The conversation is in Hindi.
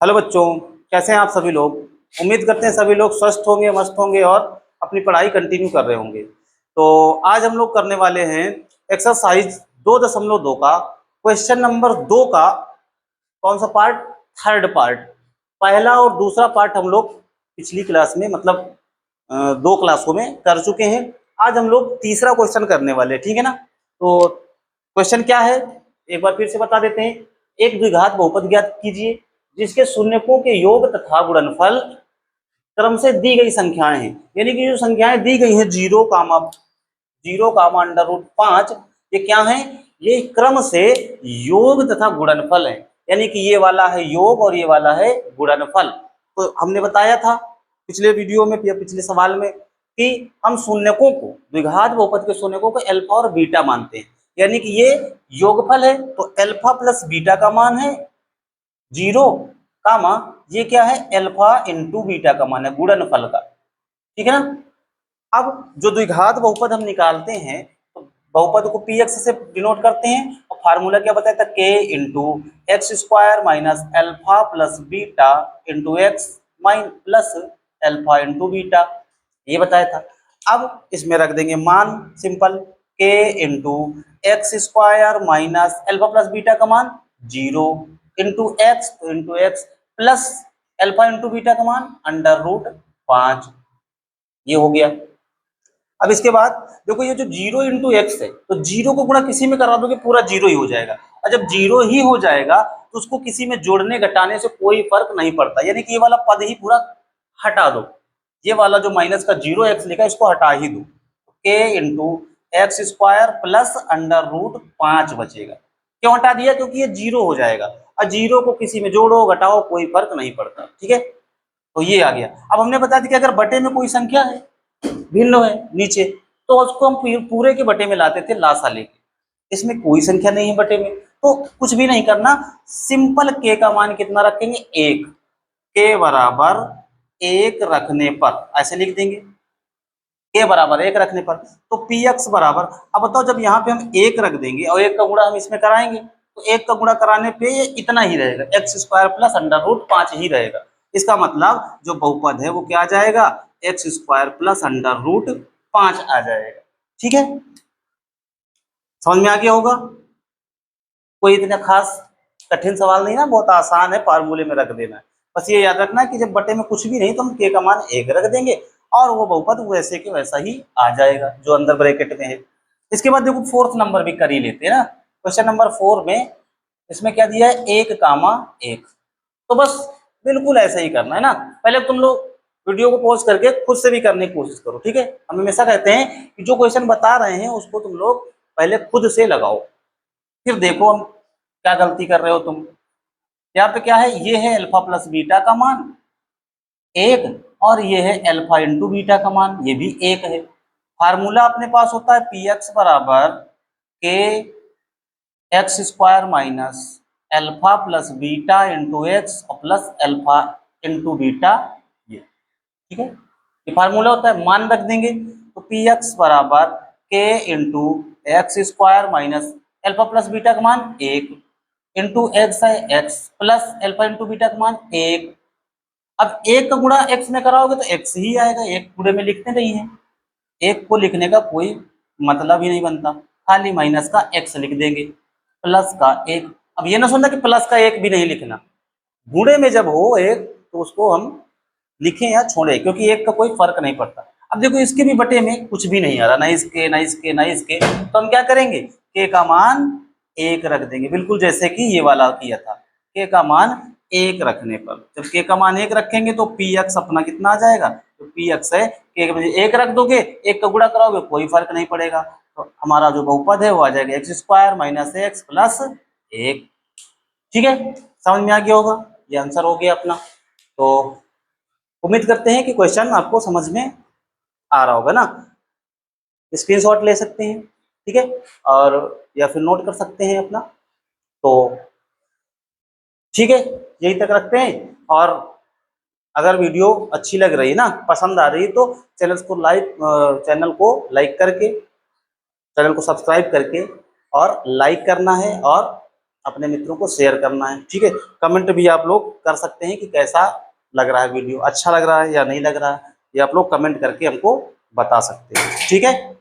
हेलो बच्चों, कैसे हैं आप सभी लोग। उम्मीद करते हैं सभी लोग स्वस्थ होंगे, मस्त होंगे और अपनी पढ़ाई कंटिन्यू कर रहे होंगे। तो आज हम लोग करने वाले हैं एक्सरसाइज 2.2 का क्वेश्चन नंबर 2 का कौन सा पार्ट, थर्ड पार्ट। पहला और दूसरा पार्ट हम लोग पिछली क्लास में मतलब 2 क्लासों में कर चुके हैं। आज हम लोग तीसरा क्वेश्चन करने वाले हैं, ठीक है ना। तो क्वेश्चन क्या है एक बार फिर से बता देते हैं। एक द्विघात बहुपद ज्ञात कीजिए जिसके शून्यकों के योग तथा गुणनफल क्रम से दी गई संख्याएं हैं। यानी कि जो संख्याएं दी गई हैं 0, √5, ये क्या है, ये क्रम से योग तथा गुणनफल है। यानी कि ये वाला है योग और ये वाला है गुणनफल। तो हमने बताया था पिछले वीडियो में या पिछले सवाल में कि हम शून्यकों को, द्विघात बहुपद के शून्यकों को अल्फा और बीटा मानते हैं। यानी कि ये योगफल है तो अल्फा प्लस बीटा का मान है 0, कामा ये क्या है, अल्फा इंटू बीटा का मान है गुणनफल का, ठीक है ना। अब जो द्विघात बहुपद हम निकालते हैं तो बहुपद को px से डिनोट करते हैं और फार्मूला क्या बताया था, k into x square minus alpha plus beta into x plus alpha into beta, ये बताया था। अब इसमें रख देंगे मान simple, k into x square minus alpha plus beta का मान 0 into x plus alpha into beta का मान √5, ये हो गया। अब इसके बाद देखो ये जो 0 इंटू एक्स है तो 0 को गुणा किसी में करा दोगे पूरा 0 ही हो जाएगा, और जब 0 ही हो जाएगा तो उसको किसी में जोड़ने घटाने से कोई फर्क नहीं पड़ता। यानी कि ये वाला पद ही पूरा हटा दो, ये वाला जो माइनस का 0x लिखा है इसको हटा ही दो, k into x square plus √5 बचेगा। क्यों हटा दिया, क्योंकि ये 0 हो जाएगा और 0 को किसी में जोड़ो घटाओ कोई फर्क नहीं पड़ता, ठीक है। तो ये आ गया। अब हमने बता दिया कि अगर बटे में कोई संख्या है भिन्न है नीचे तो उसको हम पूरे के बटे में लाते थे लासा लेके। इसमें कोई संख्या नहीं है बटे में तो कुछ भी नहीं करना, सिंपल k का मान कितना रखेंगे 1, k बराबर 1 रखने पर ऐसे लिख देंगे, k बराबर 1 रखने पर तो px बराबर, अब बताओ जब यहाँ पे हम 1 रख देंगे और 1 का गुणा हम इसमें कराएंगे तो 1 का गुणा कराने पे ये इतना ही रहेगा, एक्स स्क्वायर प्लस √5 ही रहेगा। इसका मतलब जो बहुपद है वो क्या आ जाएगा, एक्स स्क्वायर प्लस √5 आ जाएगा, ठीक है। समझ में आ गया होगा, कोई इतना खास कठिन सवाल नहीं ना, बहुत आसान है, फार्मूले में रख देना है। बस ये याद रखना कि जब बटे में कुछ भी नहीं तो हम k का मान 1 रख देंगे और वो बहुपद वैसे के वैसा ही आ जाएगा जो अंदर ब्रैकेट में है। इसके बाद देखो फोर्थ नंबर भी कर ही लेते हैं ना। क्वेश्चन नंबर 4 में इसमें क्या दिया है, 1, 1, तो बस बिल्कुल ऐसा ही करना है ना। पहले तुम लोग वीडियो को पॉज करके खुद से भी करने की कोशिश करो, ठीक है। हम हमेशा कहते हैं कि जो क्वेश्चन बता रहे हैं उसको तुम लोग पहले खुद से लगाओ, फिर देखो हम क्या गलती कर रहे हो तुम। यहाँ पे क्या है, ये है अल्फा प्लस बीटा का मान 1 और ये है अल्फा इंटू बीटा का मान ये भी 1 है। फार्मूला अपने पास होता है px बराबर k x square minus alpha plus beta into x plus alpha into beta, ये ठीक है, ये फार्मूला होता है। मान रख देंगे तो px बराबर k into x square minus alpha plus beta का मान 1 इंटू एक्स है x plus alpha into beta का मान 1। अब 1 का गुणा x में कराओगे तो x ही आएगा, 1 पूरे में लिखते नहीं है, 1 को लिखने का कोई मतलब ही नहीं बनता, खाली माइनस का x लिख देंगे प्लस का 1। अब ये ना सुनना कि प्लस का 1 भी नहीं लिखना, गुणे में जब हो 1 तो उसको हम लिखें या छोड़े क्योंकि 1 का कोई फर्क नहीं पड़ता। अब देखो इसके भी बटे में कुछ भी नहीं आ रहा, ना इसके ना इसके ना इसके, तो हम क्या करेंगे, k का मान 1 रख देंगे, बिल्कुल जैसे कि ये वाला किया था। k का मान 1 रखने पर जब k का मान 1 रखेंगे तो px अपना कितना आ जाएगा, तो px है k के बजाय 1 रख दोगे, 1 का गुणा कराओगे कोई फर्क नहीं पड़ेगा, तो हमारा जो बहुपद है वो आ जाएगा x square minus x plus 1, ठीक है। समझ में आ गया होगा, ये आंसर हो गया अपना। तो उम्मीद करते हैं कि क्वेश्चन आपको समझ में आ रहा होगा ना। स्क्रीनशॉट ले सकते हैं, ठीक है, और या फिर नोट कर सकते हैं अपना। तो ठीक है, यही तक रखते हैं। और अगर वीडियो अच्छी लग रही है ना, पसंद आ रही है, तो चैनल को लाइक करके, चैनल को सब्सक्राइब करके और लाइक करना है और अपने मित्रों को शेयर करना है, ठीक है। कमेंट भी आप लोग कर सकते हैं कि कैसा लग रहा है वीडियो, अच्छा लग रहा है या नहीं लग रहा है, ये आप लोग कमेंट करके हमको बता सकते हैं, ठीक है।